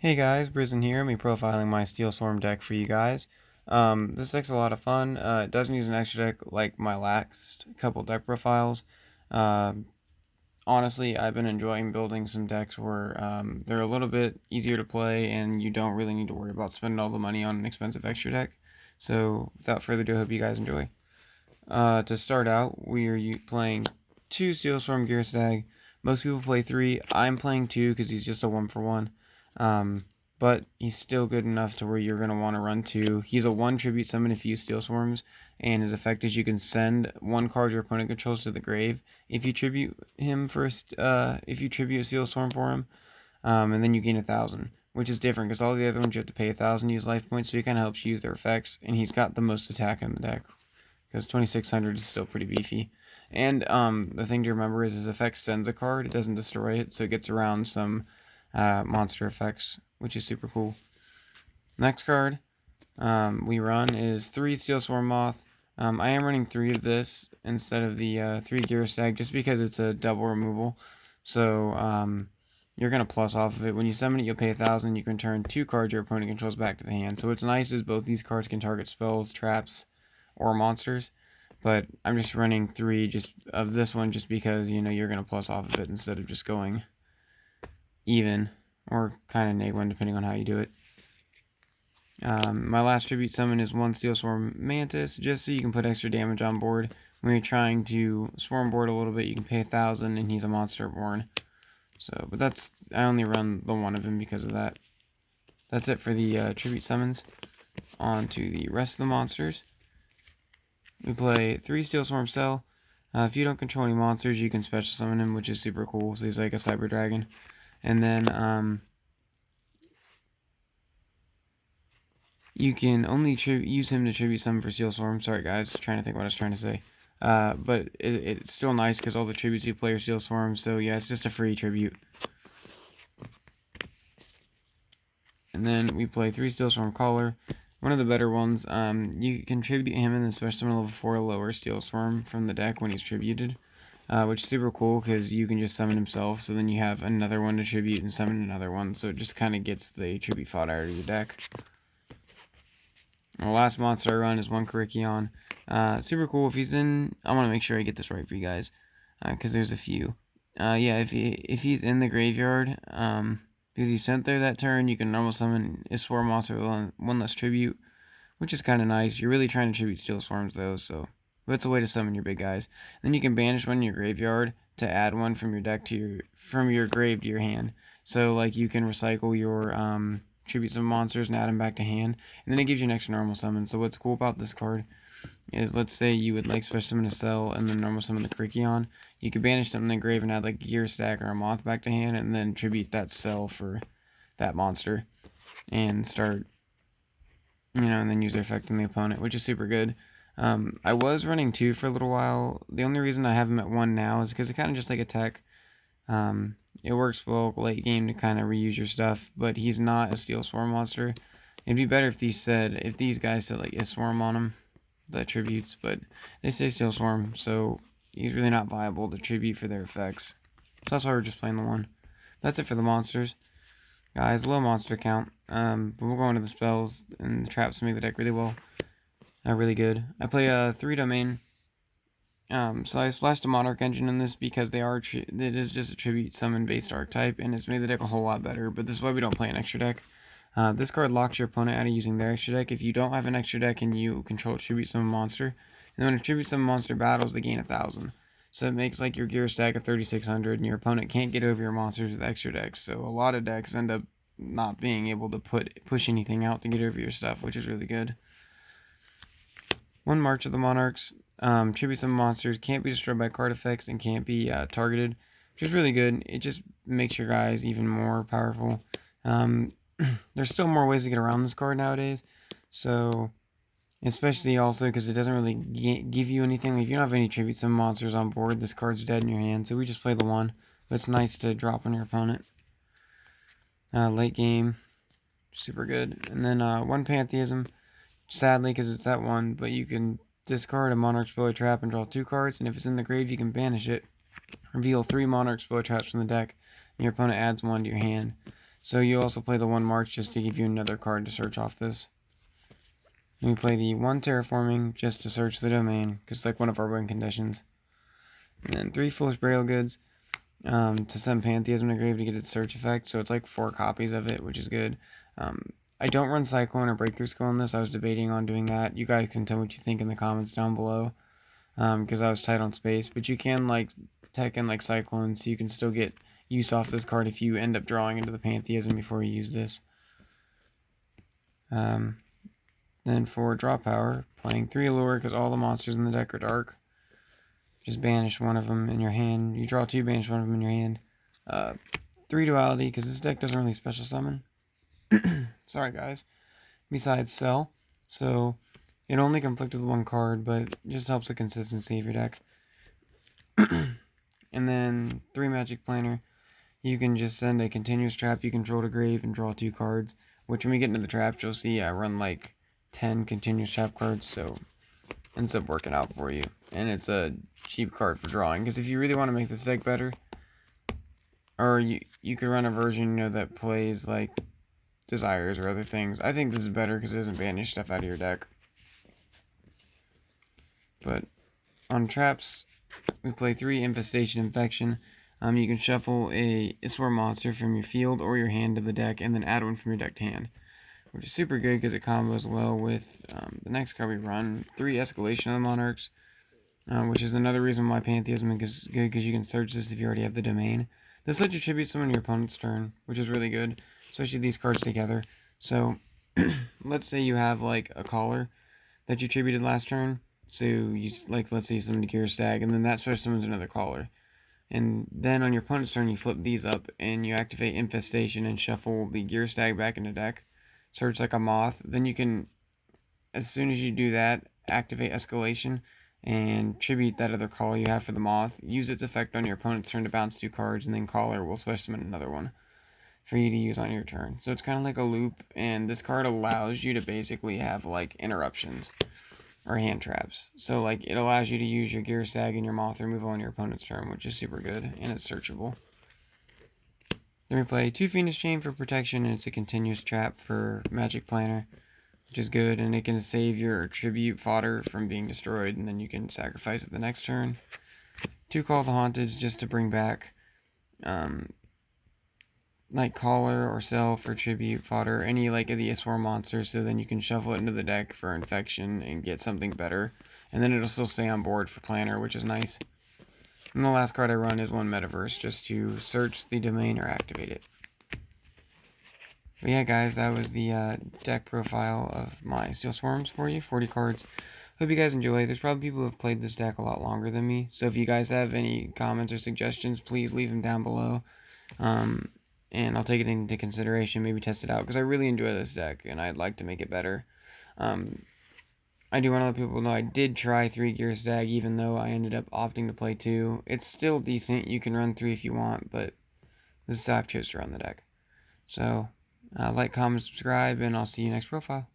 Hey guys, Brisen here. Me profiling my Steelswarm deck for you guys. This deck's a lot of fun. It doesn't use an extra deck like my last couple deck profiles. Uh, Honestly, I've been enjoying building some decks where they're a little bit easier to play and you don't really need to worry about spending all the money on an expensive extra deck. So, without further ado, I hope you guys enjoy. To start out, we are playing 2 Steelswarm Gearstag. Most people play 3. I'm playing 2 because he's just a 1-for-1. But he's still good enough to where you're going to want to run 2. He's a 1 tribute summon if you use Steel Swarms, and his effect is you can send 1 card your opponent controls to the grave if you tribute him first. If you tribute a Steel Swarm for him, and then you gain 1,000, which is different because all the other ones you have to pay 1,000 to use life points, so he kind of helps you use their effects, and he's got the most attack in the deck because 2,600 is still pretty beefy. And the thing to remember is his effect sends a card, it doesn't destroy it, so it gets around some monster effects, which is super cool. Next card we run is 3 Steelswarm Moth. I am running 3 of this instead of the 3 Gear Stag just because it's a double removal. So you're going to plus off of it. When you summon it, you'll pay 1,000. You can turn 2 cards your opponent controls back to the hand. So what's nice is both these cards can target spells, traps, or monsters. But I'm just running 3 just of this one just because, you know, you're going to plus off of it instead of just going even or kind of neg one depending on how you do it. My last tribute summon is 1 Steelswarm Mantis, just so you can put extra damage on board. When you're trying to swarm board a little bit, you can pay 1,000 and he's a monster born. So, but I only run the 1 of him because of that. That's it for the tribute summons. On to the rest of the monsters. We play 3 Steelswarm Cell. If you don't control any monsters, you can special summon him, which is super cool. So he's like a Cyber Dragon. And then you can only use him to tribute summon for Steelswarm. Sorry guys, trying to think what I was trying to say. But it's still nice because all the tributes you play are Steelswarm. So yeah, it's just a free tribute. And then we play 3 Steelswarm Caller. One of the better ones. You can tribute him in the special summon level 4 lower Steelswarm from the deck when he's tributed. Which is super cool because you can just summon himself, so then you have another one to tribute and summon another one, so it just kind of gets the tribute fodder out of your deck. And the last monster I run is 1 Karikion. Super cool. If he's in, I want to make sure I get this right for you guys, because there's a few. Yeah, if he's in the graveyard, because he's sent there that turn, you can normal summon a swarm monster with 1 less tribute, which is kind of nice. You're really trying to tribute Steel Swarms though, so. But it's a way to summon your big guys. Then you can banish 1 in your graveyard to add 1 from your deck to your grave to your hand. So like you can recycle your tribute some monsters and add them back to hand, and then it gives you an extra normal summon. So what's cool about this card is, let's say you would like special summon a Cell and then normal summon the Karikion. You could banish them in the grave and add like a Gear Stack or a Moth back to hand, and then tribute that Cell for that monster, and start, you know, and then use their effect on the opponent, which is super good. I was running 2 for a little while. The only reason I have him at 1 now is because it's kind of just like a tech. It works well late game to kind of reuse your stuff, but he's not a Steel Swarm monster. It'd be better if these guys said like a Swarm on him, the tributes, but they say Steel Swarm, so he's really not viable to tribute for their effects. So that's why we're just playing the 1. That's it for the monsters. Guys, low monster count. But we'll go into the spells, and the traps make the deck really well. Really good. I play a 3 domain. So I splashed a Monarch engine in this because it is just a tribute summon based archetype, and it's made the deck a whole lot better. But this is why we don't play an extra deck. This card locks your opponent out of using their extra deck. If you don't have an extra deck and you control tribute summon monster, and then when a tribute summon monster battles, they gain 1,000. So it makes like your gear stack of 3,600, and your opponent can't get over your monsters with extra decks. So a lot of decks end up not being able to push anything out to get over your stuff, which is really good. 1 March of the Monarchs. Tribute summon monsters, can't be destroyed by card effects, and can't be targeted, which is really good. It just makes your guys even more powerful. There's still more ways to get around this card nowadays, so especially also because it doesn't really give you anything. If you don't have any tribute summon monsters on board, this card's dead in your hand, so we just play the 1, but it's nice to drop on your opponent. Late game, super good. And then 1 Pantheism. Sadly, because it's that 1, but you can discard a Monarch Spiller Trap and draw 2 cards, and if it's in the grave, you can banish it. Reveal 3 Monarch Spiller Traps from the deck, and your opponent adds 1 to your hand. So you also play the 1 March just to give you another card to search off this. And we play the 1 Terraforming just to search the domain, because it's like one of our win conditions. And then 3 Foolish Burial Goods to send Pantheism to grave to get its search effect. So it's like 4 copies of it, which is good. I don't run Cyclone or Breakthrough Skull on this. I was debating on doing that. You guys can tell what you think in the comments down below, because I was tight on space. But you can like tech in like Cyclone, so you can still get use off this card if you end up drawing into the Pantheism before you use this. Then for draw power, playing 3 Allure because all the monsters in the deck are dark. Just banish one of them in your hand. You draw 2, banish one of them in your hand. 3 Duality because this deck doesn't really special summon. Sorry guys. Besides Cell, so it only conflicts with 1 card, but it just helps the consistency of your deck. And then 3 Magic Planner. You can just send a continuous trap you control to grave and draw 2 cards. Which when we get into the traps, you'll see I run like 10 continuous trap cards, so it ends up working out for you. And it's a cheap card for drawing, because if you really want to make this deck better, or you could run a version, you know, that plays like Desires or other things. I think this is better because it doesn't banish stuff out of your deck. But on traps, we play 3 Infestation Infection. You can shuffle a Steelswarm monster from your field or your hand to the deck, and then add one from your deck to hand, which is super good because it combos well with the next card we run, 3 Escalation of the Monarchs, which is another reason why Pantheism is good, because you can search this if you already have the domain. This lets you tribute someone your opponent's turn, which is really good, especially these cards together. So, let's say you have like a Caller that you tributed last turn, so you like, let's say you summon a Gear Stag, and then that special summons another Caller. And then on your opponent's turn, you flip these up, and you activate Infestation and shuffle the Gear Stag back into deck. Search like a Moth. Then you can, as soon as you do that, activate Escalation and tribute that other Caller you have for the Moth. Use its effect on your opponent's turn to bounce 2 cards, and then Caller will special summon another one for you to use on your turn. So it's kind of like a loop, and this card allows you to basically have like interruptions or hand traps. So like it allows you to use your Gear Stag and your Moth removal on your opponent's turn, which is super good, and it's searchable. Then we play 2 Phoenix Chain for protection, and it's a continuous trap for Magic Planner, which is good, and it can save your tribute fodder from being destroyed, and then you can sacrifice it the next turn. 2 Call the Haunted just to bring back like Caller or Cell for tribute fodder, any like of the Steelswarm monsters, so then you can shuffle it into the deck for infection and get something better, and then it'll still stay on board for Planner, which is nice. And the last card I run is 1 Metaverse, just to search the domain or activate it. But yeah guys, that was the deck profile of my Steelswarms for you, 40 cards. Hope you guys enjoy. There's probably people who have played this deck a lot longer than me, so if you guys have any comments or suggestions, please leave them down below. And I'll take it into consideration, maybe test it out, because I really enjoy this deck, and I'd like to make it better. I do want to let people know I did try 3 Gear Stag, even though I ended up opting to play 2. It's still decent. You can run 3 if you want, but this is how I've chosen to run the deck. So, like, comment, subscribe, and I'll see you next profile.